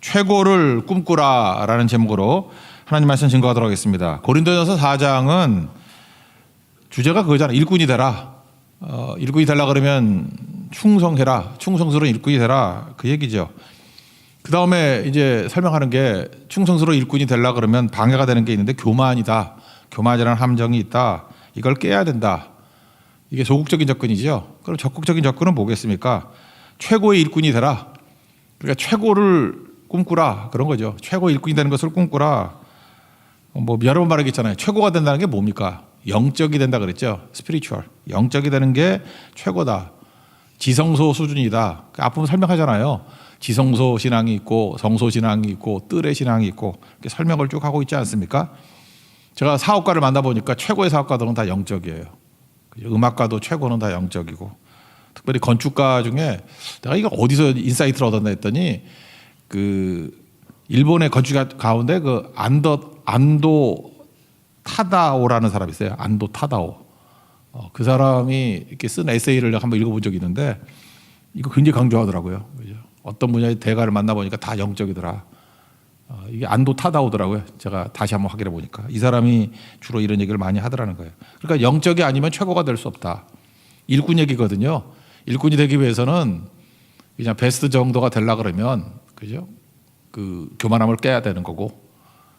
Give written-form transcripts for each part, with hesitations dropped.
최고를 꿈꾸라라는 제목으로 하나님 말씀 증거하도록 하겠습니다. 고린도전서 4장은 주제가 그거잖아요. 일꾼이 되라. 일꾼이 되려 그러면 충성해라. 충성스러운 일꾼이 되라. 그 얘기죠. 그 다음에 이제 설명하는 게 충성스러운 일꾼이 되려 그러면 방해가 되는 게 있는데 교만이다. 교만이라는 함정이 있다. 이걸 깨야 된다. 이게 소극적인 접근이죠. 그럼 적극적인 접근은 뭐겠습니까? 최고의 일꾼이 되라. 그러니까 최고를 꿈꾸라. 그런 거죠. 최고의 일꾼이 되는 것을 꿈꾸라. 뭐 여러 번 말하겠잖아요. 최고가 된다는 게 뭡니까? 영적이 된다 그랬죠. 스피리추얼. 영적이 되는 게 최고다. 지성소 수준이다. 앞부분 설명하잖아요. 지성소 신앙이 있고 성소 신앙이 있고 뜰의 신앙이 있고 이렇게 설명을 쭉 하고 있지 않습니까? 제가 사업가를 만나보니까 최고의 사업가들은 다 영적이에요. 음악가도 최고는 다 영적이고, 특별히 건축가 중에 내가 이거 어디서 인사이트를 얻었나 했더니 그 일본의 건축가 가운데 그 안도 타다오라는 사람이 있어요. 안도 타다오. 그 사람이 이렇게 쓴 에세이를 한번 읽어본 적이 있는데 이거 굉장히 강조하더라고요. 어떤 분야의 대가를 만나보니까 다 영적이더라. 이게 안도 타다오더라고요. 제가 다시 한번 확인해 보니까 이 사람이 주로 이런 얘기를 많이 하더라는 거예요. 그러니까 영적이 아니면 최고가 될 수 없다. 일꾼 얘기거든요. 일꾼이 되기 위해서는 그냥 베스트 정도가 되려 그러면 그죠? 그 교만함을 깨야 되는 거고,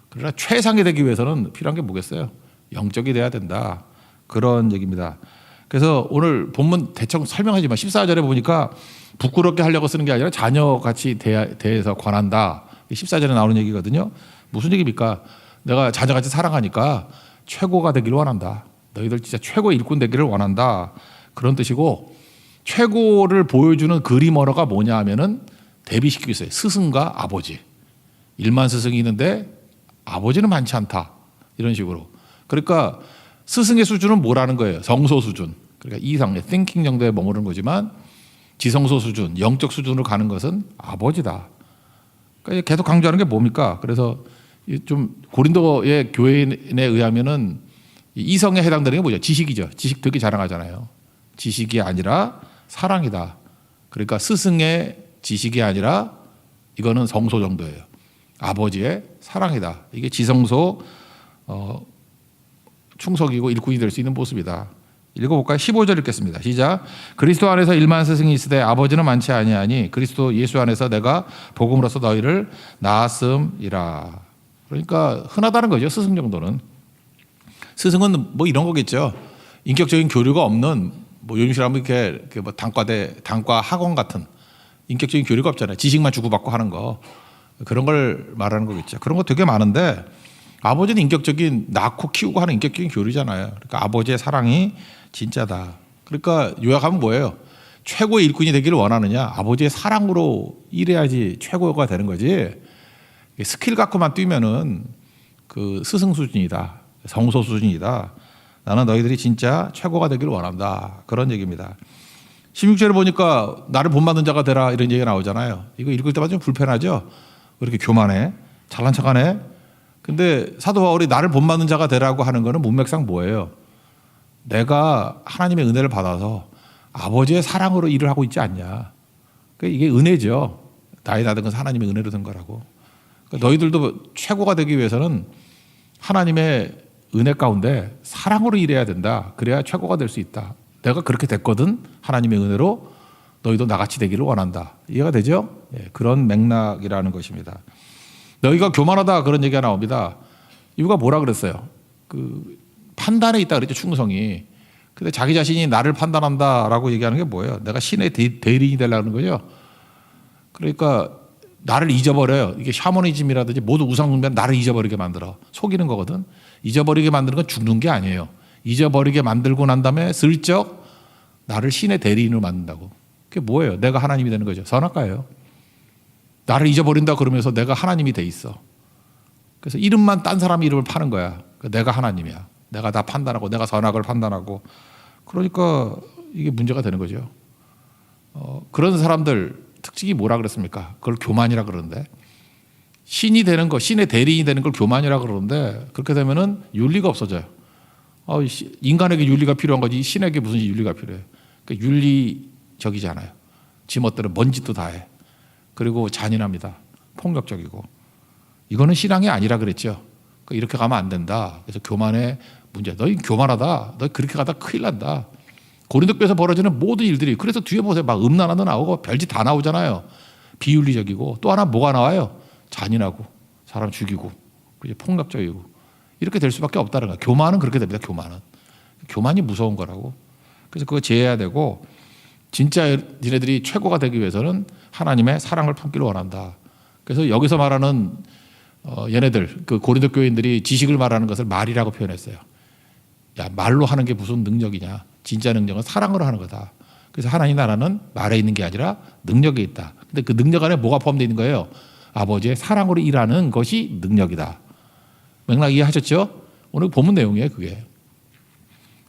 그러나 최상이 되기 위해서는 필요한 게 뭐겠어요? 영적이 돼야 된다. 그런 얘기입니다. 그래서 오늘 본문 대충 설명하지만 14절에 보니까 부끄럽게 하려고 쓰는 게 아니라 자녀같이 대해서 관한다. 14절에 나오는 얘기거든요. 무슨 얘기입니까? 내가 자녀같이 사랑하니까 최고가 되기를 원한다. 너희들 진짜 최고의 일꾼 되기를 원한다. 그런 뜻이고, 최고를 보여주는 그림 언어가 뭐냐 하면은 대비시키고 있어요. 스승과 아버지. 일만 스승이 있는데 아버지는 많지 않다. 이런 식으로. 그러니까 스승의 수준은 뭐라는 거예요? 성소 수준. 그러니까 이상의 thinking 정도에 머무르는 거지만 지성소 수준, 영적 수준으로 가는 것은 아버지다. 그러니까 계속 강조하는 게 뭡니까? 그래서 좀 고린도의 교회인에 의하면은 이성에 해당되는 게 뭐죠? 지식이죠. 지식 되게 자랑하잖아요. 지식이 아니라 사랑이다. 그러니까 스승의 지식이 아니라 이거는 성소 정도예요. 아버지의 사랑이다. 이게 지성소 충성이고 일꾼이 될 수 있는 모습이다. 읽어볼까요? 15절 읽겠습니다. 시작. 그리스도 안에서 일만 스승이 있으되 아버지는 많지 아니하니 그리스도 예수 안에서 내가 복음으로써 너희를 낳았음이라. 그러니까 흔하다는 거죠. 스승 정도는. 스승은 뭐 이런 거겠죠. 인격적인 교류가 없는, 뭐 요즘 사람은 이렇게 뭐 단과 학원 같은 인격적인 교류가 없잖아요. 지식만 주고받고 하는 거. 그런 걸 말하는 거겠죠. 그런 거 되게 많은데 아버지는 인격적인 낳고 키우고 하는 인격적인 교류잖아요. 그러니까 아버지의 사랑이 진짜다. 그러니까 요약하면 뭐예요? 최고의 일꾼이 되기를 원하느냐? 아버지의 사랑으로 일해야지 최고가 되는 거지. 스킬 갖고만 뛰면은 그 스승 수준이다. 성소 수준이다. 나는 너희들이 진짜 최고가 되기를 원한다. 그런 얘기입니다. 16절에 보니까 나를 본받는 자가 되라 이런 얘기가 나오잖아요. 이거 읽을 때마다 좀 불편하죠? 왜 이렇게 교만해? 잘난 척하네? 근데 사도 바울이 나를 본받는 자가 되라고 하는 거는 문맥상 뭐예요? 내가 하나님의 은혜를 받아서 아버지의 사랑으로 일을 하고 있지 않냐. 그러니까 이게 은혜죠. 나이 받은 것은 하나님의 은혜로 된 거라고. 그러니까 너희들도 최고가 되기 위해서는 하나님의 은혜 가운데 사랑으로 일해야 된다. 그래야 최고가 될 수 있다. 내가 그렇게 됐거든. 하나님의 은혜로 너희도 나같이 되기를 원한다. 이해가 되죠? 예, 그런 맥락이라는 것입니다. 너희가 교만하다 그런 얘기가 나옵니다. 이유가 뭐라 그랬어요? 그 판단에 있다 그랬죠. 충성이. 근데 자기 자신이 나를 판단한다라고 얘기하는 게 뭐예요? 내가 신의 대리인이 되려는 거죠. 그러니까 나를 잊어버려요. 이게 샤머니즘이라든지 모두 우상숭배는 나를 잊어버리게 만들어. 속이는 거거든. 잊어버리게 만드는 건 죽는 게 아니에요. 잊어버리게 만들고 난 다음에 슬쩍 나를 신의 대리인으로 만든다고. 그게 뭐예요? 내가 하나님이 되는 거죠. 선악과예요. 나를 잊어버린다 그러면서 내가 하나님이 돼 있어. 그래서 이름만 딴 사람 이름을 파는 거야. 내가 하나님이야. 내가 다 판단하고 내가 선악을 판단하고. 그러니까 이게 문제가 되는 거죠. 그런 사람들 특징이 뭐라 그랬습니까? 그걸 교만이라 그러는데, 신이 되는 거, 신의 대리인이 되는 걸 교만이라 그러는데, 그렇게 되면은 윤리가 없어져요. 인간에게 윤리가 필요한 거지 신에게 무슨 윤리가 필요해요? 그러니까 윤리적이잖아요. 지멋대로 뭔 짓도 다 해. 그리고 잔인합니다. 폭력적이고. 이거는 신앙이 아니라 그랬죠. 그러니까 이렇게 가면 안 된다. 그래서 교만의 문제. 너희 교만하다. 너희 그렇게 가다 큰일 난다. 고린도 교회에서 벌어지는 모든 일들이, 그래서 뒤에 보세요. 막 음란함도 나오고 별짓 다 나오잖아요. 비윤리적이고. 또 하나 뭐가 나와요? 잔인하고 사람 죽이고 폭력적이고. 이렇게 될 수밖에 없다는 거예요. 교만은 그렇게 됩니다. 교만이 무서운 거라고. 그래서 그거 제해야 되고, 진짜 니네들이 최고가 되기 위해서는 하나님의 사랑을 품기를 원한다. 그래서 여기서 말하는 얘네들, 그 고린도 교인들이 지식을 말하는 것을 말이라고 표현했어요. 야, 말로 하는 게 무슨 능력이냐. 진짜 능력은 사랑으로 하는 거다. 그래서 하나님 나라는 말에 있는 게 아니라 능력에 있다. 근데 그 능력 안에 뭐가 포함되어 있는 거예요? 아버지의 사랑으로 일하는 것이 능력이다. 맥락 이해하셨죠? 오늘 본문 내용이에요, 그게.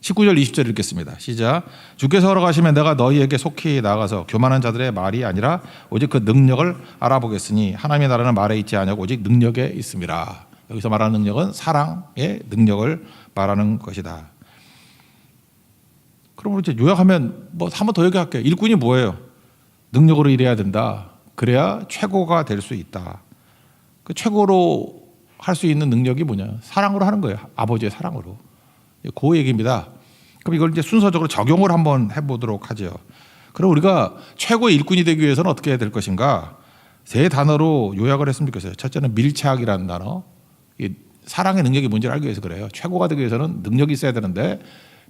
19절 20절 읽겠습니다. 시작. 주께서 허락하시면 내가 너희에게 속히 나가서 교만한 자들의 말이 아니라 오직 그 능력을 알아보겠으니 하나님의 나라는 말에 있지 아니하고 오직 능력에 있음이라. 여기서 말하는 능력은 사랑의 능력을 말하는 것이다. 그럼 이제 요약하면 뭐 한 번 더 얘기할게요. 일꾼이 뭐예요? 능력으로 일해야 된다. 그래야 최고가 될 수 있다. 그 최고로 할 수 있는 능력이 뭐냐? 사랑으로 하는 거예요. 아버지의 사랑으로. 그 얘기입니다. 그럼 이걸 이제 순서적으로 적용을 한번 해보도록 하죠. 그럼 우리가 최고의 일꾼이 되기 위해서는 어떻게 해야 될 것인가? 세 단어로 요약을 했으면 좋겠어요. 첫째는 밀착이라는 단어. 이 사랑의 능력이 뭔지를 알기 위해서 그래요. 최고가 되기 위해서는 능력이 있어야 되는데,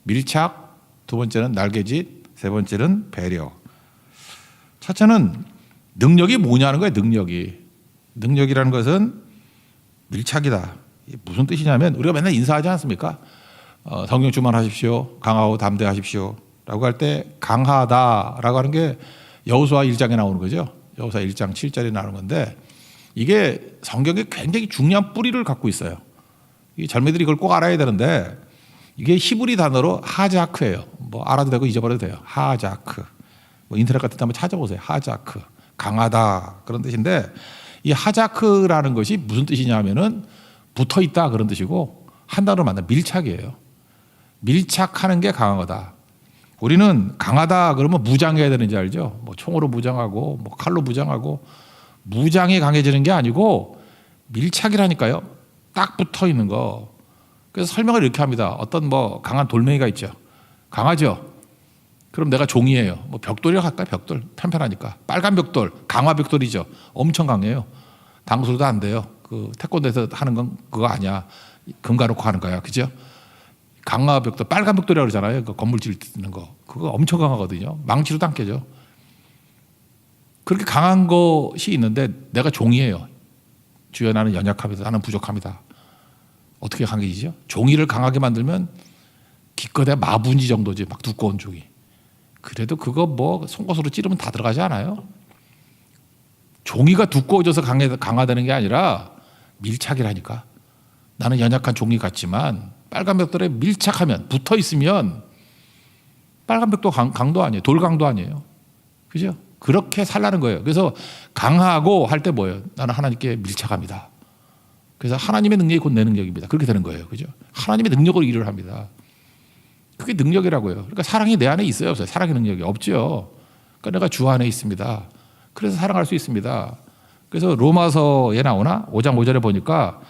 밀착, 두 번째는 날개짓, 세 번째는 배려. 첫째는 능력이 뭐냐는 거예요. 능력이라는 것은 밀착이다. 무슨 뜻이냐면, 우리가 맨날 인사하지 않습니까? 성령 충만하십시오. 강하고 담대하십시오. 라고 할 때 강하다라고 하는 게 여호수아 1장에 나오는 거죠. 여호수아 1장 7절에 나오는 건데, 이게 성경에 굉장히 중요한 뿌리를 갖고 있어요. 이 젊은이들이 이걸 꼭 알아야 되는데, 이게 히브리 단어로 하자크예요. 뭐 알아도 되고 잊어버려도 돼요. 하자크. 뭐 인터넷 같은 데 한번 찾아보세요. 하자크. 강하다. 그런 뜻인데, 이 하자크라는 것이 무슨 뜻이냐 하면은 붙어 있다 그런 뜻이고, 한 단어로 만나 밀착이에요. 밀착하는 게 강한 거다. 우리는 강하다 그러면 무장해야 되는지 알죠? 뭐 총으로 무장하고 뭐 칼로 무장하고, 무장이 강해지는 게 아니고 밀착이라니까요. 딱 붙어 있는 거. 그래서 설명을 이렇게 합니다. 어떤 뭐 강한 돌멩이가 있죠. 강하죠. 그럼 내가 종이에요. 뭐 벽돌이라고 할까요? 벽돌 편편하니까. 빨간 벽돌, 강화 벽돌이죠. 엄청 강해요. 당수도 안 돼요. 그 태권도에서 하는 건 그거 아니야. 금 가놓고 하는 거야, 그죠? 강화 벽돌, 빨간 벽돌이라고 그러잖아요. 그 건물 짓는 거. 그거 엄청 강하거든요. 망치로도 안 깨져. 그렇게 강한 것이 있는데 내가 종이에요. 주여 나는 연약합니다. 나는 부족합니다. 어떻게 강해지죠? 종이를 강하게 만들면 기껏해야 마분지 정도지, 막 두꺼운 종이. 그래도 그거 뭐 송곳으로 찌르면 다 들어가지 않아요? 종이가 두꺼워져서 강하다는 게 아니라 밀착이라니까. 나는 연약한 종이 같지만 빨간 벽돌에 밀착하면, 붙어 있으면 빨간 벽도 강도 아니에요. 돌강도 아니에요. 그죠? 그렇게 살라는 거예요. 그래서 강하고 할 때 뭐예요? 나는 하나님께 밀착합니다. 그래서 하나님의 능력이 곧 내 능력입니다. 그렇게 되는 거예요. 그죠? 하나님의 능력으로 일을 합니다. 그게 능력이라고요. 그러니까 사랑이 내 안에 있어요, 없어요? 사랑의 능력이 없죠. 그러니까 내가 주 안에 있습니다. 그래서 사랑할 수 있습니다. 그래서 로마서에 나오나 5장 5절에 보니까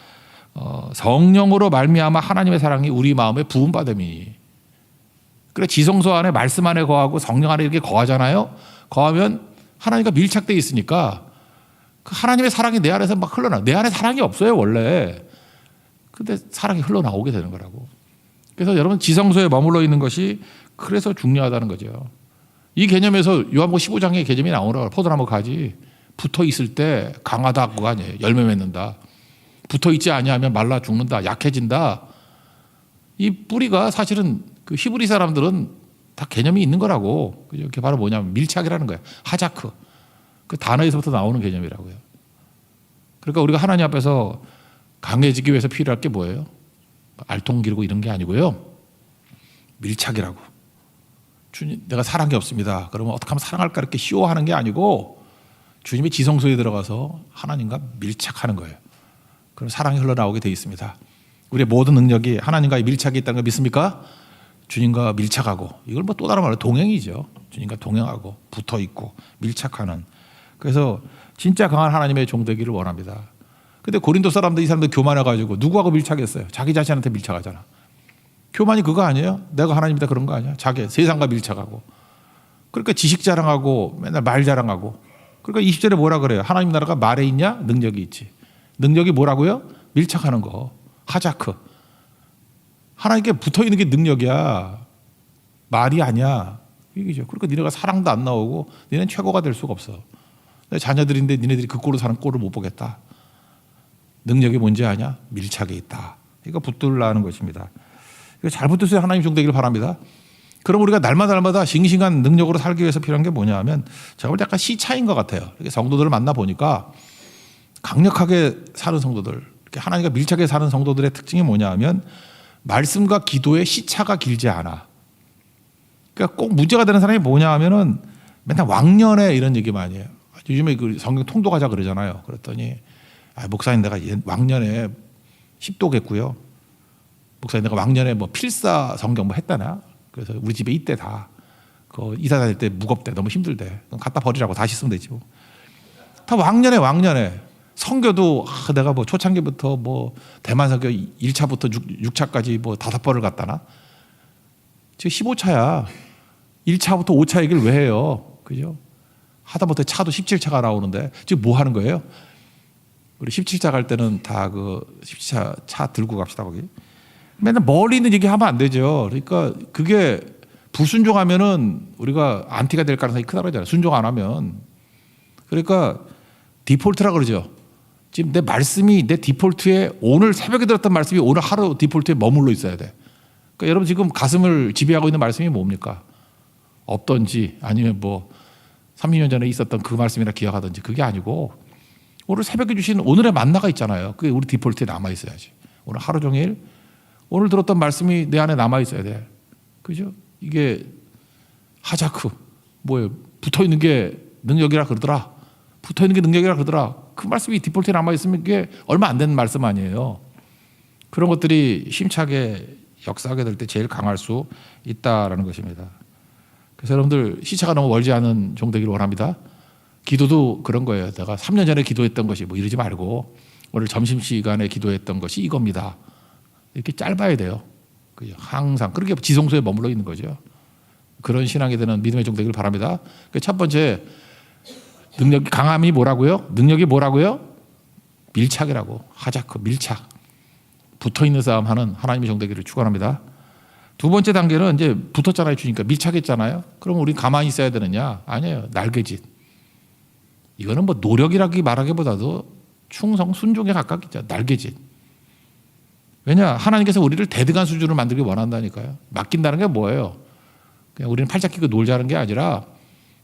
성령으로 말미암아 하나님의 사랑이 우리 마음에 부음받음이. 그래, 지성소 안에 말씀 안에 거하고 성령 안에 이렇게 거하잖아요. 거하면 하나님과 밀착되어 있으니까 그 하나님의 사랑이 내 안에서 막 흘러나. 내 안에 사랑이 없어요, 원래. 근데 사랑이 흘러나오게 되는 거라고. 그래서 여러분, 지성소에 머물러 있는 것이 그래서 중요하다는 거죠. 이 개념에서 요한복음 15장의 개념이 나오라고. 포도나무 가지 붙어 있을 때 강하다 그거 아니에요. 열매 맺는다. 붙어 있지 아니하면 말라 죽는다. 약해진다. 이 뿌리가 사실은 그 히브리 사람들은 다 개념이 있는 거라고. 그게 바로 뭐냐면 밀착이라는 거예요. 하자크. 그 단어에서부터 나오는 개념이라고요. 그러니까 우리가 하나님 앞에서 강해지기 위해서 필요할 게 뭐예요? 알통 기르고 이런 게 아니고요. 밀착이라고. 주님, 내가 사랑이 없습니다. 그러면 어떻게 하면 사랑할까 이렇게 쉬워하는 게 아니고 주님의 지성소에 들어가서 하나님과 밀착하는 거예요. 그럼 사랑이 흘러나오게 돼 있습니다. 우리의 모든 능력이 하나님과의 밀착이 있다는 걸 믿습니까? 주님과 밀착하고, 이걸 뭐 또 다른 말로 동행이죠. 주님과 동행하고 붙어 있고 밀착하는. 그래서 진짜 강한 하나님의 종 되기를 원합니다. 근데 고린도 사람들 이 사람들 교만해가지고 누구하고 밀착했어요? 자기 자신한테 밀착하잖아. 교만이 그거 아니에요? 내가 하나님이다 그런 거 아니야? 자기 세상과 밀착하고. 그러니까 지식 자랑하고 맨날 말 자랑하고. 그러니까 20절에 뭐라 그래요? 하나님 나라가 말에 있냐? 능력이 있지. 능력이 뭐라고요? 밀착하는 거. 하자크. 하나님께 붙어 있는 게 능력이야. 말이 아니야. 이게죠. 그러니까 니네가 사랑도 안 나오고 니네는 최고가 될 수가 없어. 내 자녀들인데 니네들이 그 꼴로 사는 꼴을 못 보겠다. 능력이 뭔지 아냐? 밀착에 있다. 이거 붙들라는 것입니다. 이거 잘 붙드세요. 하나님 종 되기를 바랍니다. 그럼 우리가 날마다 싱싱한 능력으로 살기 위해서 필요한 게 뭐냐 하면 제가 볼 때 약간 시차인 것 같아요. 이렇게 성도들을 만나 보니까 강력하게 사는 성도들, 이렇게 하나님과 밀착해 사는 성도들의 특징이 뭐냐 하면 말씀과 기도의 시차가 길지 않아. 그러니까 꼭 문제가 되는 사람이 뭐냐 하면은 맨날 왕년에 이런 얘기 많이 해요. 요즘에 그 성경 통독하자 그러잖아요. 그랬더니 목사님 내가 왕년에 10도겠고요. 목사님 내가 왕년에 뭐 필사 성경 뭐 했다나. 그래서 우리 집에 이때 다 그 이사 다닐 때 무겁대 너무 힘들대. 그럼 갖다 버리라고 다시 쓰면 되지 뭐. 다 왕년에 성교도 내가 뭐 초창기부터 뭐 대만 성교 1차부터 6차까지 뭐 5번을 갔다나. 지금 15차야. 1차부터 5차 얘기를 왜 해요? 그죠? 하다못해 차도 17차가 나오는데 지금 뭐 하는 거예요? 우리 17차 갈 때는 다 그 17차 차 들고 갑시다 거기. 맨날 멀리 있는 얘기 하면 안 되죠. 그러니까 그게 불순종하면은 우리가 안티가 될 가능성이 크다고 그러잖아요. 순종 안 하면. 그러니까 디폴트라 그러죠. 지금 내 말씀이 내 디폴트에 오늘 새벽에 들었던 말씀이 오늘 하루 디폴트에 머물러 있어야 돼. 그러니까 여러분 지금 가슴을 지배하고 있는 말씀이 뭡니까? 없던지 아니면 뭐 30년 전에 있었던 그 말씀이나 기억하든지 그게 아니고 오늘 새벽에 주신 오늘의 만나가 있잖아요. 그게 우리 디폴트에 남아 있어야지. 오늘 하루 종일 오늘 들었던 말씀이 내 안에 남아 있어야 돼. 그죠? 이게 하자크 뭐예요? 붙어 있는 게 능력이라 그러더라. 붙어 있는 게 능력이라 그러더라. 그 말씀이 디폴트에 남아 있으면 이게 얼마 안 되는 말씀 아니에요. 그런 것들이 힘차게 역사하게 될 때 제일 강할 수 있다라는 것입니다. 그래서 여러분들 시차가 너무 멀지 않은 종 되기를 원합니다. 기도도 그런 거예요. 내가 3년 전에 기도했던 것이 뭐 이러지 말고 오늘 점심시간에 기도했던 것이 이겁니다. 이렇게 짧아야 돼요. 항상 그렇게 지성소에 머물러 있는 거죠. 그런 신앙이 되는 믿음의 종 되기를 바랍니다. 첫 번째 능력이 강함이 뭐라고요? 능력이 뭐라고요? 밀착이라고. 하자크 밀착. 붙어있는 싸움 하는 하나님의 종 되기를 축원합니다. 두 번째 단계는 이제 붙었잖아요. 주니까 밀착했잖아요. 그럼 우린 가만히 있어야 되느냐? 아니에요. 날개짓. 이거는 뭐 노력이라기 말하기보다도 충성 순종에 가깝겠죠. 날개짓. 왜냐? 하나님께서 우리를 대등한 수준으로 만들기 원한다니까요. 맡긴다는 게 뭐예요? 그냥 우리는 팔짝 끼고 놀자는 게 아니라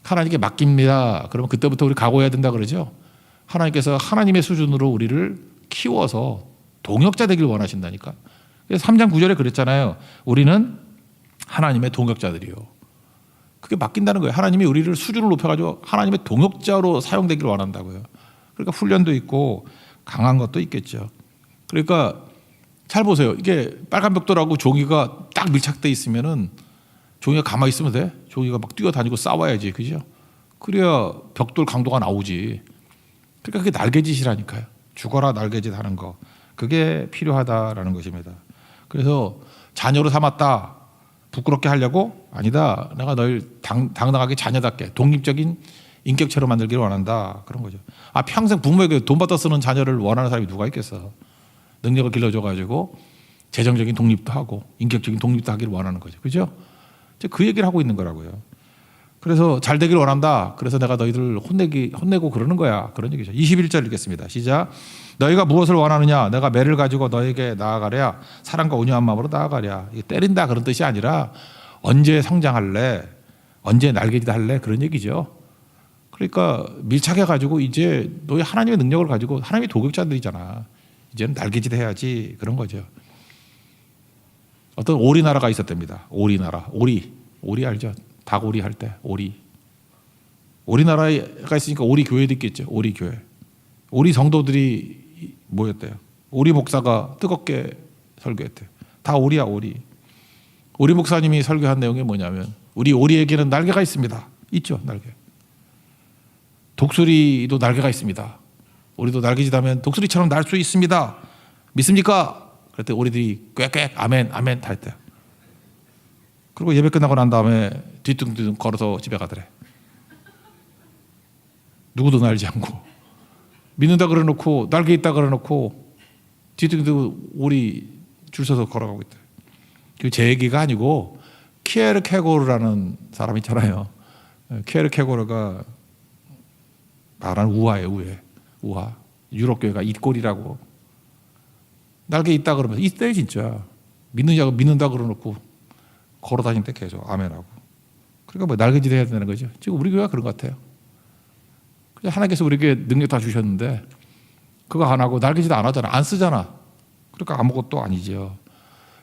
하나님께 맡깁니다. 그러면 그때부터 우리 각오해야 된다 그러죠. 하나님께서 하나님의 수준으로 우리를 키워서 동역자 되길 원하신다니까. 그래서 3장 9절에 그랬잖아요. 우리는 하나님의 동역자들이요. 그게 맡긴다는 거예요. 하나님이 우리를 수준을 높여가지고 하나님의 동역자로 사용되기를 원한다고요. 그러니까 훈련도 있고 강한 것도 있겠죠. 그러니까 잘 보세요. 이게 빨간 벽돌하고 종이가 딱 밀착돼 있으면은 종이가 가만히 있으면 돼? 종이가 막 뛰어다니고 싸워야지. 그죠? 그래야 벽돌 강도가 나오지. 그러니까 그게 날개짓이라니까요. 죽어라 날개짓 하는 거. 그게 필요하다라는 것입니다. 그래서 자녀로 삼았다. 부끄럽게 하려고? 아니다. 내가 널 당당하게 자녀답게 독립적인 인격체로 만들기를 원한다. 그런 거죠. 평생 부모에게 돈 받아 쓰는 자녀를 원하는 사람이 누가 있겠어. 능력을 길러줘가지고 재정적인 독립도 하고 인격적인 독립도 하기를 원하는 거죠. 그죠? 그 얘기를 하고 있는 거라고요. 그래서 잘 되기를 원한다. 그래서 내가 너희들을 혼내고 그러는 거야. 그런 얘기죠. 21절 읽겠습니다. 시작. 너희가 무엇을 원하느냐? 내가 매를 가지고 너에게 나아가랴. 사랑과 온유한 마음으로 나아가랴. 이게 때린다 그런 뜻이 아니라 언제 성장할래? 언제 날개짓 할래? 그런 얘기죠. 그러니까 밀착해가지고 이제 너희 하나님의 능력을 가지고 하나님의 도격자들이잖아. 이제는 날개짓 해야지. 그런 거죠. 어떤 오리나라가 있었답니다. 오리나라. 오리 알죠? 닭오리 할 때 오리나라가 있으니까 오리 교회도 있겠죠. 오리 교회. 오리 성도들이 모였대요. 오리 목사가 뜨겁게 설교했대요. 다 오리야 오리. 오리 목사님이 설교한 내용이 뭐냐면 우리 오리에게는 날개가 있습니다. 있죠 날개. 독수리도 날개가 있습니다. 우리도 날개짓하면 독수리처럼 날 수 있습니다. 믿습니까? 그랬더니 우리들이 꽥꽥 아멘 아멘 다 했대요. 그리고 예배 끝나고 난 다음에 뒤뚱뒤뚱 걸어서 집에 가더래. 누구도 날지 않고 믿는다 그래놓고 날개 있다 그래놓고 뒤뚱뒤뚱 우리 줄 서서 걸어가고 있대. 제 얘기가 아니고 키에르케고르라는 사람이 있잖아요. 키에르케고르가 말하는 우화예요. 우화. 유럽 교회가 it골이라고. 날개 있다 그러면서 있대 진짜. 믿는다 그러놓고 걸어다닐 때 계속 아멘하고. 그러니까 뭐 날개짓 해야 되는 거죠. 지금 우리 교회가 그런 것 같아요. 하나님께서 우리에게 능력 다 주셨는데 그거 안 하고 날개짓 안 하잖아. 안 쓰잖아. 그러니까 아무것도 아니죠.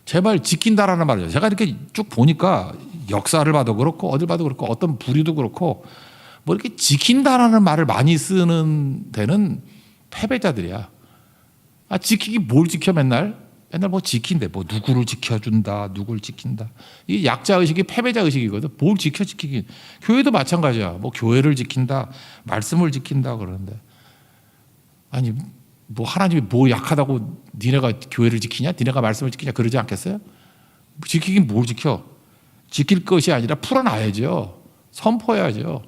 제발 지킨다라는 말이죠. 제가 이렇게 쭉 보니까 역사를 봐도 그렇고 어딜 봐도 그렇고 어떤 부류도 그렇고 뭐 이렇게 지킨다라는 말을 많이 쓰는 데는 패배자들이야. 지키기 뭘 지켜 맨날 뭐 지킨대. 뭐 누구를 지켜준다. 누구를 지킨다. 이게 약자 의식이 패배자 의식이거든. 뭘 지키긴. 교회도 마찬가지야. 뭐 교회를 지킨다. 말씀을 지킨다 그러는데 아니 뭐 하나님이 뭐 약하다고 니네가 교회를 지키냐? 니네가 말씀을 지키냐? 그러지 않겠어요? 지키긴 뭘 지켜? 지킬 것이 아니라 풀어놔야죠. 선포해야죠.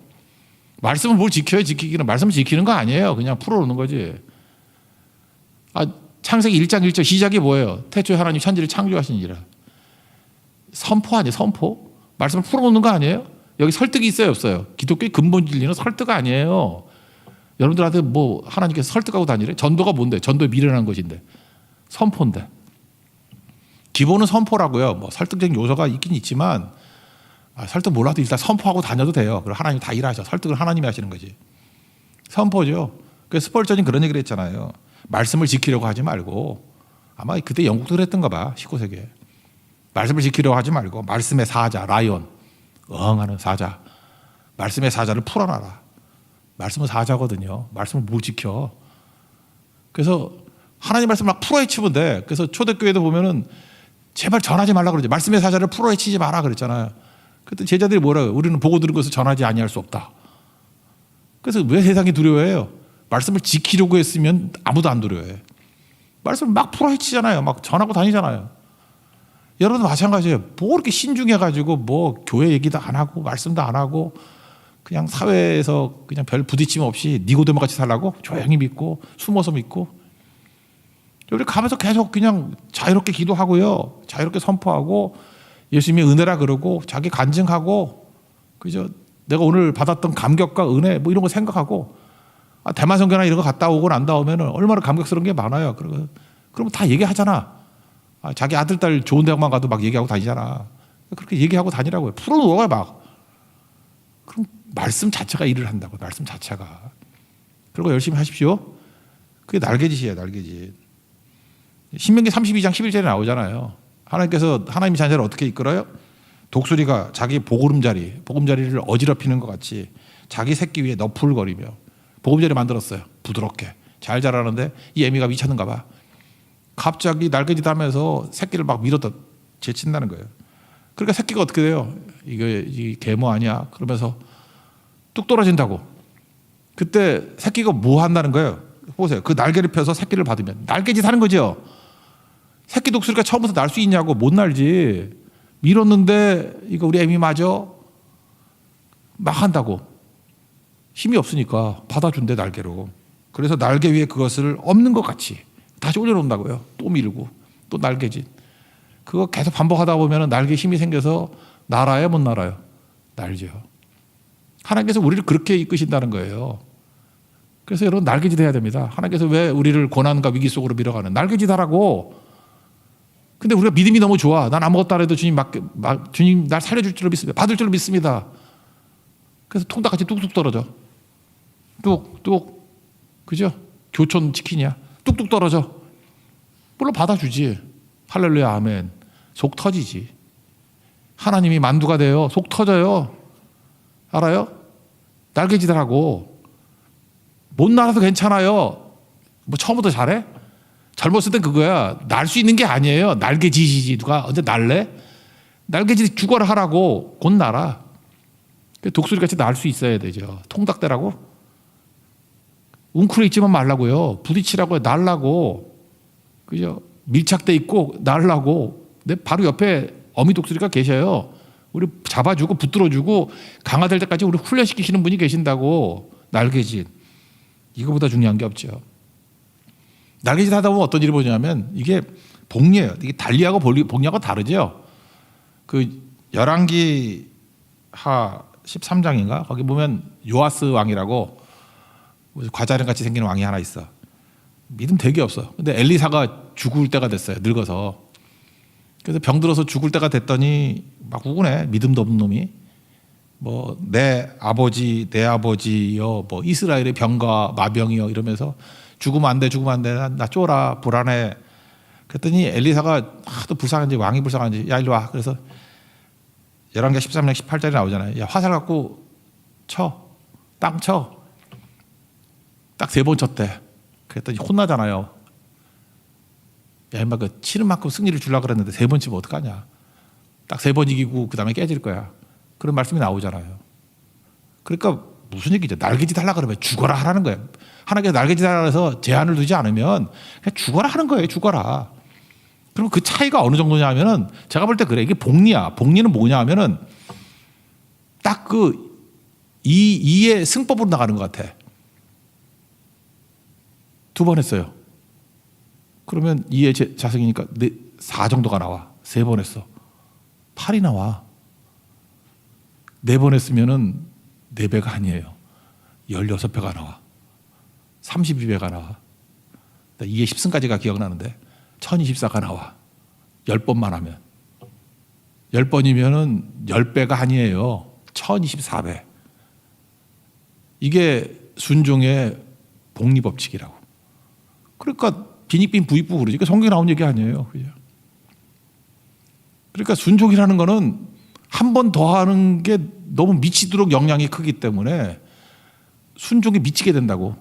말씀을 뭘 지켜요? 지키기는. 말씀을 지키는 거 아니에요. 그냥 풀어놓는 거지. 창세기 1장 1절 시작이 뭐예요? 태초에 하나님 천지를 창조하시니라. 선포 아니에요? 선포? 말씀을 풀어놓는 거 아니에요? 여기 설득이 있어요? 없어요? 기독교의 근본 진리는 설득 아니에요. 여러분들한테 뭐 하나님께서 설득하고 다니래? 전도가 뭔데? 전도에 미련한 것인데. 선포인데. 기본은 선포라고요. 뭐 설득적인 요소가 있긴 있지만 설득 몰라도 일단 선포하고 다녀도 돼요. 그럼 하나님이 다 일하셔. 설득을 하나님이 하시는 거지. 선포죠. 그래서 스펄전이 그런 얘기를 했잖아요. 말씀을 지키려고 하지 말고 아마 그때 영국도 그랬던가 봐. 19세기에. 말씀을 지키려고 하지 말고 말씀의 사자, 라이온, 응하는 사자. 말씀의 사자를 풀어놔라. 말씀은 사자거든요. 말씀을 못 지켜. 그래서 하나님 말씀 막 풀어헤치면 돼. 그래서 초대교회도 보면은 제발 전하지 말라 그러지. 말씀의 사자를 풀어헤치지 마라 그랬잖아요. 그때 제자들이 뭐라고요? 우리는 보고 들은 것을 전하지 아니할 수 없다. 그래서 왜 세상이 두려워해요? 말씀을 지키려고 했으면 아무도 안 두려워해. 말씀을 막 풀어헤치잖아요. 막 전하고 다니잖아요. 여러분도 마찬가지예요. 뭐 이렇게 신중해가지고 뭐 교회 얘기도 안 하고 말씀도 안 하고 그냥 사회에서 그냥 별 부딪힘 없이 니고데모 같이 살라고 조용히 믿고 숨어서 믿고 우리 가면서 계속 그냥 자유롭게 기도하고요. 자유롭게 선포하고 예수님의 은혜라 그러고 자기 간증하고 그죠? 내가 오늘 받았던 감격과 은혜 뭐 이런 거 생각하고 대만 선교나 이런 거 갔다 오고 난 다음에는 얼마나 감격스러운 게 많아요. 그러면 다 얘기하잖아. 자기 아들, 딸 좋은 대학만 가도 막 얘기하고 다니잖아. 그렇게 얘기하고 다니라고요. 풀어놓아요, 막. 그럼 말씀 자체가 일을 한다고, 말씀 자체가. 그리고 열심히 하십시오. 그게 날개짓이에요, 날개짓. 신명기 32장 11절에 나오잖아요. 하나님께서 하나님의 자녀를 어떻게 이끌어요? 독수리가 자기 보금자리를 어지럽히는 것 같이 자기 새끼 위에 너풀거리며 보금자리 만들었어요. 부드럽게. 잘 자라는데 이 애미가 미쳤는가 봐. 갑자기 날개짓 하면서 새끼를 막 밀어다 제친다는 거예요. 그러니까 새끼가 어떻게 돼요? 이 계모 아니야? 그러면서 뚝 떨어진다고. 그때 새끼가 뭐 한다는 거예요? 보세요. 그 날개를 펴서 새끼를 받으면 날개짓 하는 거죠. 새끼 독수리가 처음부터 날 수 있냐고. 못 날지. 밀었는데 이거 우리 애미 맞아? 막 한다고. 힘이 없으니까 받아준대 날개로. 그래서 날개 위에 그것을 없는 것 같이 다시 올려놓는다고요. 또 밀고 또 날개짓. 그거 계속 반복하다 보면 날개 힘이 생겨서 날아요, 못 날아요? 날죠. 하나님께서 우리를 그렇게 이끄신다는 거예요. 그래서 여러분 날개짓 해야 됩니다. 하나님께서 왜 우리를 고난과 위기 속으로 밀어가는 날개짓 하라고. 근데 우리가 믿음이 너무 좋아. 난 아무것도 안 해도 주님 날 살려줄 줄로 믿습니다. 받을 줄로 믿습니다. 그래서 통닭같이 뚝뚝 떨어져. 뚝뚝. 그죠? 교촌 치킨이야. 뚝뚝 떨어져. 물론 받아주지. 할렐루야 아멘. 속 터지지. 하나님이 만두가 돼요. 속 터져요. 알아요? 날개짓하라고. 못 날아도 괜찮아요. 뭐 처음부터 잘해? 젊었을 땐 그거야. 날 수 있는 게 아니에요. 날개짓이지. 누가 언제 날래? 날개짓 죽어라 하라고. 곧 날아. 독수리같이 날 수 있어야 되죠. 통닭대라고? 웅크려 있지만 말라고요. 부딪히라고요. 날라고. 그죠? 밀착돼 있고 날라고. 내 바로 옆에 어미 독수리가 계셔요. 우리 잡아주고 붙들어주고 강화될 때까지 우리 훈련시키시는 분이 계신다고. 날개짓. 이거보다 중요한 게 없죠. 날개짓 하다 보면 어떤 일이 보냐면 이게 복리예요. 이게 달리하고 복리하고 다르죠. 그 열왕기 하 13장인가 거기 보면 요아스 왕이라고 과자랑 같이 생긴 왕이 하나 있어. 믿음 되게 없어. 근데 엘리사가 죽을 때가 됐어요. 늙어서. 그래서 병들어서 죽을 때가 됐더니 막 우구네. 믿음도 없는 놈이. 뭐 내 아버지여 뭐 이스라엘의 병과 마병이여 이러면서 죽으면 안 돼, 죽으면 안 돼. 나 쫄아, 불안해. 그랬더니 엘리사가 하도 불쌍한지 왕이 불쌍한지 야 일로 와. 그래서 열왕기 13장 18절에 나오잖아요. 야 화살 갖고 쳐. 땅 쳐. 딱 3번 쳤대. 그랬더니 혼나잖아요. 야 임마 그 치는 만큼 승리를 주려고 그랬는데 3번 치면 어떡하냐. 딱 3번 이기고 그 다음에 깨질 거야. 그런 말씀이 나오잖아요. 그러니까 무슨 얘기죠. 날개짓 하려고 그러면 죽어라 하라는 거예요. 하나님께서 날개짓 하라고 해서 제한을 두지 않으면 그냥 죽어라 하는 거예요. 죽어라. 그럼 그 차이가 어느 정도냐 하면은 제가 볼 때 그래. 이게 복리야. 복리는 뭐냐 하면은 딱 그 이의 승법으로 나가는 것 같아. 2번 했어요. 그러면 2의 자석이니까 4 정도가 나와. 3번 했어. 8이 나와. 4번 했으면은 4배가 아니에요. 16배가 나와. 32배가 나와. 2의 10승까지가 기억나는데 1024가 나와. 10번만 하면. 10번이면은 10배가 아니에요. 1024배. 이게 순종의 복리법칙이라고. 그러니까 빈익빈 부익부 그러지. 성경에 나온 얘기 아니에요. 그죠? 그러니까 순종이라는 거는 한 번 더 하는 게 너무 미치도록 영향이 크기 때문에 순종에 미치게 된다고.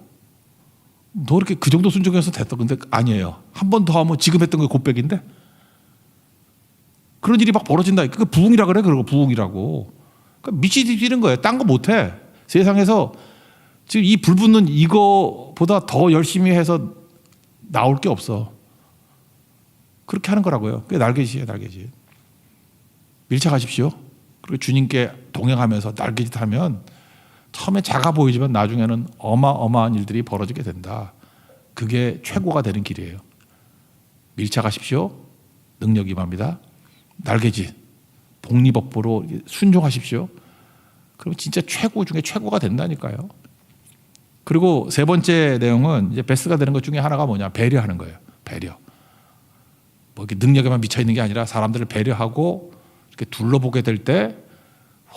너 이렇게 그 정도 순종해서 됐다. 근데 아니에요. 한 번 더 하면 지금 했던 게 곱백인데? 그런 일이 막 벌어진다. 그게 부흥이라 그래. 그러고 부흥이라고. 그러니까 미치는 거예요. 딴 거 못해. 세상에서 지금 이 불붙는 이거보다 더 열심히 해서 나올 게 없어. 그렇게 하는 거라고요. 그게 날개짓이에요. 날개짓. 밀착하십시오. 그리고 주님께 동행하면서 날개짓 하면 처음에 작아 보이지만 나중에는 어마어마한 일들이 벌어지게 된다. 그게 최고가 되는 길이에요. 밀착하십시오. 능력 임합니다. 날개짓. 복리법보로 순종하십시오. 그럼 진짜 최고 중에 최고가 된다니까요. 그리고 3번째 내용은 이제 베스트가 되는 것 중에 하나가 뭐냐? 배려하는 거예요. 배려. 뭐 이렇게 능력에만 미쳐 있는 게 아니라 사람들을 배려하고 이렇게 둘러보게 될 때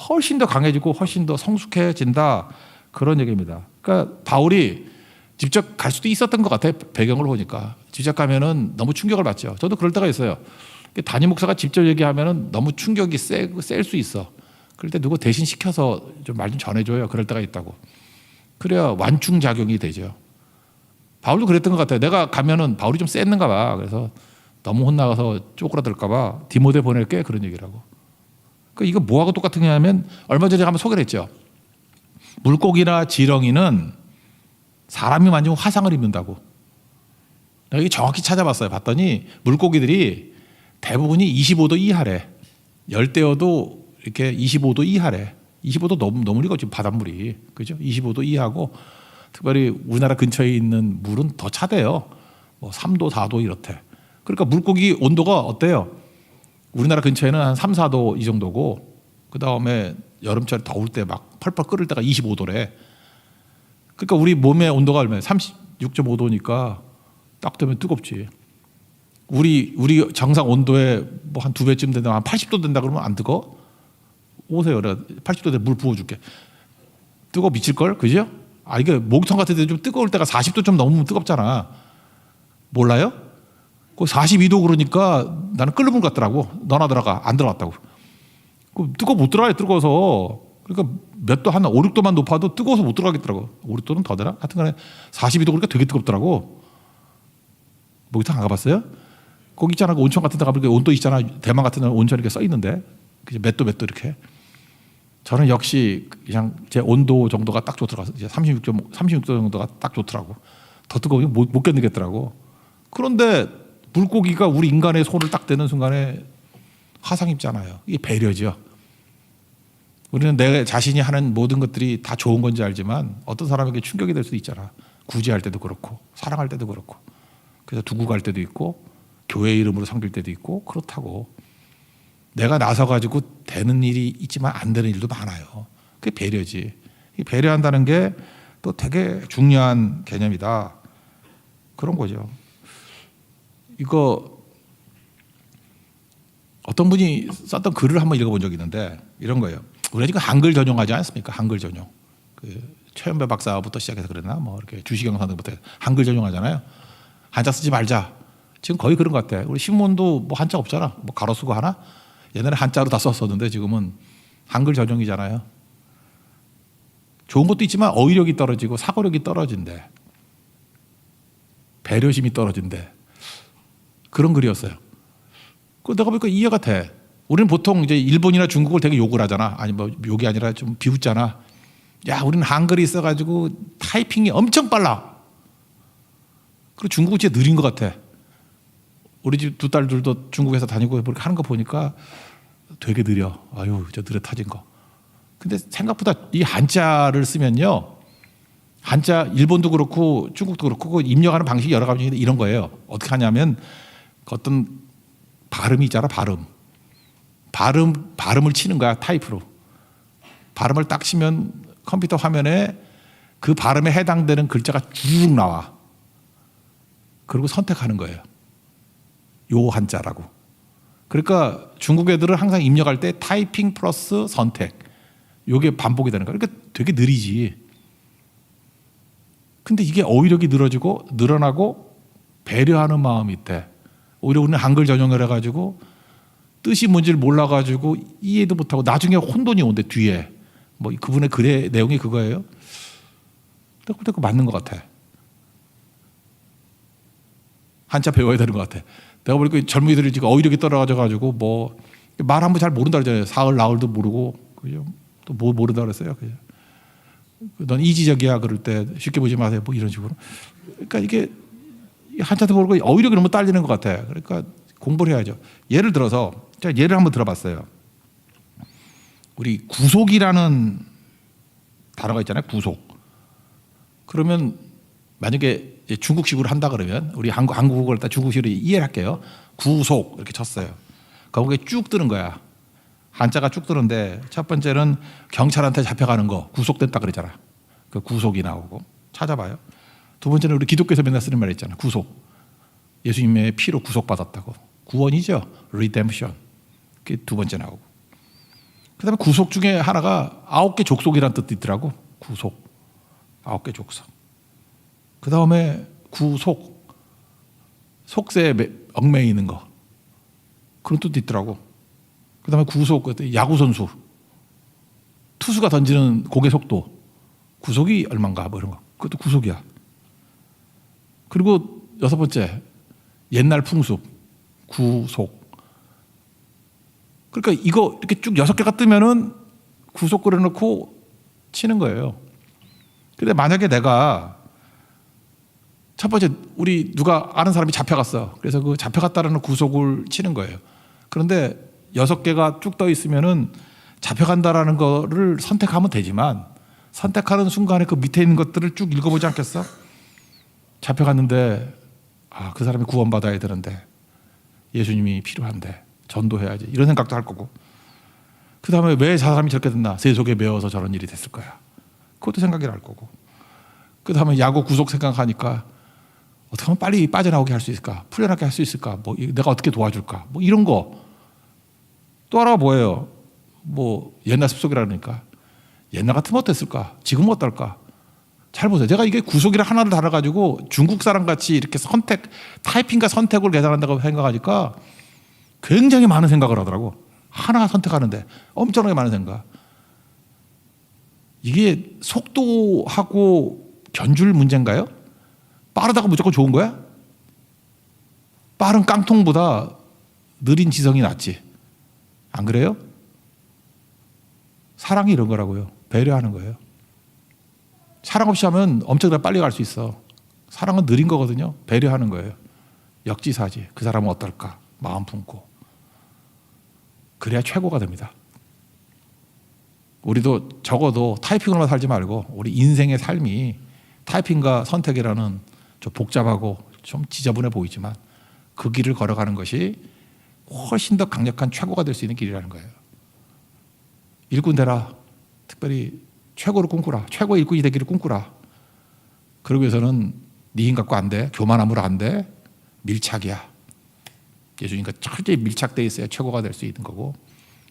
훨씬 더 강해지고 훨씬 더 성숙해진다. 그런 얘기입니다. 그러니까 바울이 직접 갈 수도 있었던 것 같아요. 배경을 보니까. 직접 가면은 너무 충격을 받죠. 저도 그럴 때가 있어요. 담임 목사가 직접 얘기하면은 너무 충격이 셀 수 있어. 그럴 때 누구 대신 시켜서 좀 말 좀 전해줘요. 그럴 때가 있다고. 그래야 완충작용이 되죠. 바울도 그랬던 것 같아요. 내가 가면은 바울이 좀 셌는가 봐. 그래서 너무 혼나가서 쪼그라들까 봐 디모데 보낼게. 그런 얘기라고. 그러니까 이거 뭐하고 똑같은 게 하면 얼마 전에 한번 소개를 했죠. 물고기나 지렁이는 사람이 만지면 화상을 입는다고. 내가 이게 정확히 찾아봤어요. 봤더니 물고기들이 대부분이 25도 이하래. 열대어도 이렇게 25도 이하래. 25도 너무 리고 지금 바닷물이. 그죠? 25도 이하고 특별히 우리나라 근처에 있는 물은 더 차대요. 뭐 3도, 4도 이렇대. 그러니까 물고기 온도가 어때요? 우리나라 근처에는 한 3, 4도 이 정도고 그다음에 여름철 더울 때 막 펄펄 끓을 때가 25도래. 그러니까 우리 몸의 온도가 얼마예요? 36.5도니까 딱 되면 뜨겁지. 우리 정상 온도에 뭐 한 2배쯤 된다, 한 80도 된다 그러면 안 뜨거? 오세요. 내가 80도에 물 부어줄게. 뜨거 미칠 걸, 그죠? 이게 목욕탕 같은 데 좀 뜨거울 때가 40도 좀 넘으면 뜨겁잖아. 몰라요? 그 42도 그러니까 나는 끓는 물 같더라고. 너나 들어가. 안 들어갔다고. 그 뜨거 못 들어가요. 뜨거워서. 그러니까 몇 도 한 5, 6도만 높아도 뜨거워서 못 들어가겠더라고. 5, 6도는 더 되나? 하여튼간에 42도 그러니까 되게 뜨겁더라고. 목욕탕 안 가봤어요? 거기 있잖아. 그 온천 같은 데 가보니까 온도 있잖아. 대만 같은 데 온천 이렇게 써 있는데 몇 도 이렇게. 저는 역시 그냥 제 온도 정도가 딱 좋더라고요. 이제 36도 정도가 딱 좋더라고. 더 뜨거우면 못 견디겠더라고. 그런데 물고기가 우리 인간의 손을 딱 대는 순간에 화상 입잖아요. 이게 배려죠. 우리는 내 자신이 하는 모든 것들이 다 좋은 건지 알지만 어떤 사람에게 충격이 될 수도 있잖아. 구제할 때도 그렇고 사랑할 때도 그렇고 그래서 두고 갈 때도 있고 교회 이름으로 섬길 때도 있고 그렇다고. 내가 나서 가지고 되는 일이 있지만 안 되는 일도 많아요. 그게 배려지. 이 배려한다는 게 또 되게 중요한 개념이다. 그런 거죠. 이거 어떤 분이 썼던 글을 한번 읽어본 적이 있는데 이런 거예요. 우리가 지금 한글 전용하지 않습니까? 한글 전용. 그 최연배 박사부터 시작해서 그랬나? 뭐 이렇게 주시경 선생부터 한글 전용하잖아요. 한자 쓰지 말자. 지금 거의 그런 것 같아. 우리 신문도 뭐 한자 없잖아. 뭐 가로 쓰고 하나? 옛날에 한자로 다 썼었는데 지금은 한글 전용이잖아요. 좋은 것도 있지만 어휘력이 떨어지고 사고력이 떨어진대. 배려심이 떨어진대. 그런 글이었어요. 그 내가 보니까 이해가 돼. 우리는 보통 이제 일본이나 중국을 되게 욕을 하잖아. 아니 뭐 욕이 아니라 좀 비웃잖아. 야, 우리는 한글이 있어가지고 타이핑이 엄청 빨라. 그리고 중국은 진짜 느린 것 같아. 우리 집 두 딸들도 중국에서 다니고 이렇게 하는 거 보니까 되게 느려. 아유, 저 느릿해진 거. 근데 생각보다 이 한자를 쓰면요. 한자 일본도 그렇고 중국도 그렇고 입력하는 방식이 여러 가지인데 이런 거예요. 어떻게 하냐면 어떤 발음이 있잖아. 발음을 치는 거야. 타이프로. 발음을 딱 치면 컴퓨터 화면에 그 발음에 해당되는 글자가 쭉 나와. 그리고 선택하는 거예요. 요 한자라고. 그러니까 중국 애들은 항상 입력할 때 타이핑 플러스 선택. 요게 반복이 되는 거야. 그러니까 되게 느리지. 근데 이게 어휘력이 늘어나고 배려하는 마음이 있대. 오히려 우리는 한글 전용을 해가지고 뜻이 뭔지를 몰라가지고 이해도 못하고 나중에 혼돈이 온대 뒤에. 뭐 그분의 글의 내용이 그거예요. 근데 그거 맞는 것 같아. 한자 배워야 되는 것 같아. 내가 보니까 젊은이들이 지금 어휘력이 떨어져가지고 뭐 말 한번 잘 모른다 그러잖아요. 사흘 나흘도 모르고 그죠? 또 뭐 모른다 그랬어요. 그죠? 넌 이지적이야 그럴 때 쉽게 보지 마세요. 뭐 이런 식으로. 그러니까 이게 한자도 모르고 어휘력이 너무 딸리는 것 같아. 그러니까 공부를 해야죠. 예를 들어서 제가 예를 한번 들어봤어요. 우리 구속이라는 단어가 있잖아요. 구속. 그러면 만약에 중국식으로 한다 그러면 우리 한국어를 다 중국식으로 이해를 할게요. 구속 이렇게 쳤어요. 거기에 쭉 뜨는 거야. 한자가 쭉 뜨는데 첫 번째는 경찰한테 잡혀가는 거 구속됐다 그러잖아. 그 구속이 나오고 찾아봐요. 두 번째는 우리 기독교에서 맨날 쓰는 말 있잖아. 구속. 예수님의 피로 구속받았다고. 구원이죠. redemption. 그게 두 번째 나오고. 그다음에 구속 중에 하나가 9개 족속이라는 뜻도 있더라고. 구속. 9개 족속. 그다음에 구속. 속세에 얽매여 있는 거. 그런 뜻도 있더라고. 그다음에 구속, 야구선수. 투수가 던지는 공의 속도. 구속이 얼마인가 뭐 이런 거. 그것도 구속이야. 그리고 6번째, 옛날 풍습. 구속. 그러니까 이거 이렇게 쭉 6개가 뜨면은 구속 그려놓고 치는 거예요. 근데 만약에 내가 첫 번째 우리 누가 아는 사람이 잡혀갔어. 그래서 그 잡혀갔다라는 구속을 치는 거예요. 그런데 6개가 쭉 떠 있으면은 잡혀간다라는 거를 선택하면 되지만 선택하는 순간에 그 밑에 있는 것들을 쭉 읽어보지 않겠어? 잡혀갔는데 그 사람이 구원받아야 되는데 예수님이 필요한데 전도해야지 이런 생각도 할 거고 그 다음에 왜 저 사람이 저렇게 됐나 세속에 매어서 저런 일이 됐을 거야 그것도 생각이 날 거고 그 다음에 야구 구속 생각하니까 어떻게 하면 빨리 빠져나오게 할 수 있을까 풀려나게 할 수 있을까 뭐 내가 어떻게 도와줄까 뭐 이런 거 또 하나가 뭐예요 뭐 옛날 습속이라니까 옛날 같으면 어땠을까 지금은 어떨까 잘 보세요. 제가 이게 구속이라 하나를 달아가지고 중국 사람 같이 이렇게 타이핑과 선택을 계산한다고 생각하니까 굉장히 많은 생각을 하더라고. 하나 선택하는데 엄청나게 많은 생각. 이게 속도하고 변줄 문제인가요? 빠르다고 무조건 좋은 거야? 빠른 깡통보다 느린 지성이 낫지. 안 그래요? 사랑이 이런 거라고요. 배려하는 거예요. 사랑 없이 하면 엄청나게 빨리 갈 수 있어. 사랑은 느린 거거든요. 배려하는 거예요. 역지사지. 그 사람은 어떨까? 마음 품고. 그래야 최고가 됩니다. 우리도 적어도 타이핑으로만 살지 말고 우리 인생의 삶이 타이핑과 선택이라는 좀 복잡하고 좀 지저분해 보이지만 그 길을 걸어가는 것이 훨씬 더 강력한 최고가 될 수 있는 길이라는 거예요. 일꾼 되라. 특별히 최고를 꿈꾸라. 최고 일꾼이 되기를 꿈꾸라. 그러기 위해서는 네 힘 갖고 안 돼. 교만함으로 안 돼. 밀착이야. 예수님과 철저히 밀착되어 있어야 최고가 될 수 있는 거고,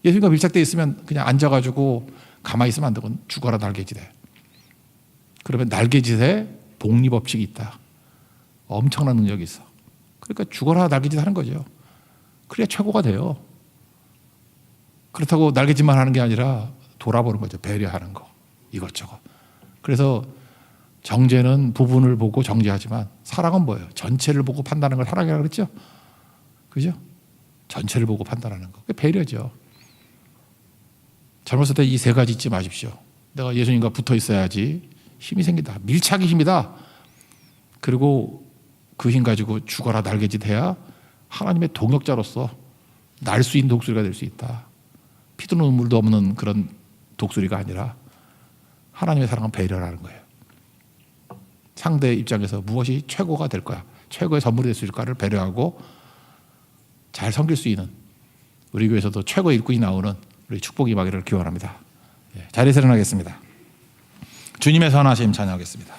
예수님과 밀착되어 있으면 그냥 앉아가지고 가만히 있으면 안 되고 죽어라 날개짓에. 그러면 날개짓에 복리법칙이 있다. 엄청난 능력이 있어. 그러니까 죽어라 날개짓 하는 거죠. 그래야 최고가 돼요. 그렇다고 날개짓만 하는 게 아니라 돌아보는 거죠. 배려하는 거. 이것저것. 그래서 정죄는 부분을 보고 정죄하지만 사랑은 뭐예요? 전체를 보고 판단하는 걸 사랑이라고 그랬죠? 그죠? 전체를 보고 판단하는 거. 그게 배려죠. 젊었을 때 이 세 가지 잊지 마십시오. 내가 예수님과 붙어 있어야지 힘이 생긴다. 밀착이 힘이다. 그리고 그 힘 가지고 죽어라 날개짓 해야 하나님의 동역자로서 날 수 있는 독수리가 될 수 있다. 피도 눈물도 없는 그런 독수리가 아니라 하나님의 사랑은 배려라는 거예요. 상대 입장에서 무엇이 최고가 될 거야, 최고의 선물이 될 수 있을까를 배려하고 잘 섬길 수 있는, 우리 교회에서도 최고의 일꾼이 나오는 우리 축복이 임하기를 기원합니다. 자리에서 일어나겠습니다. 주님의 선하심 찬양하겠습니다.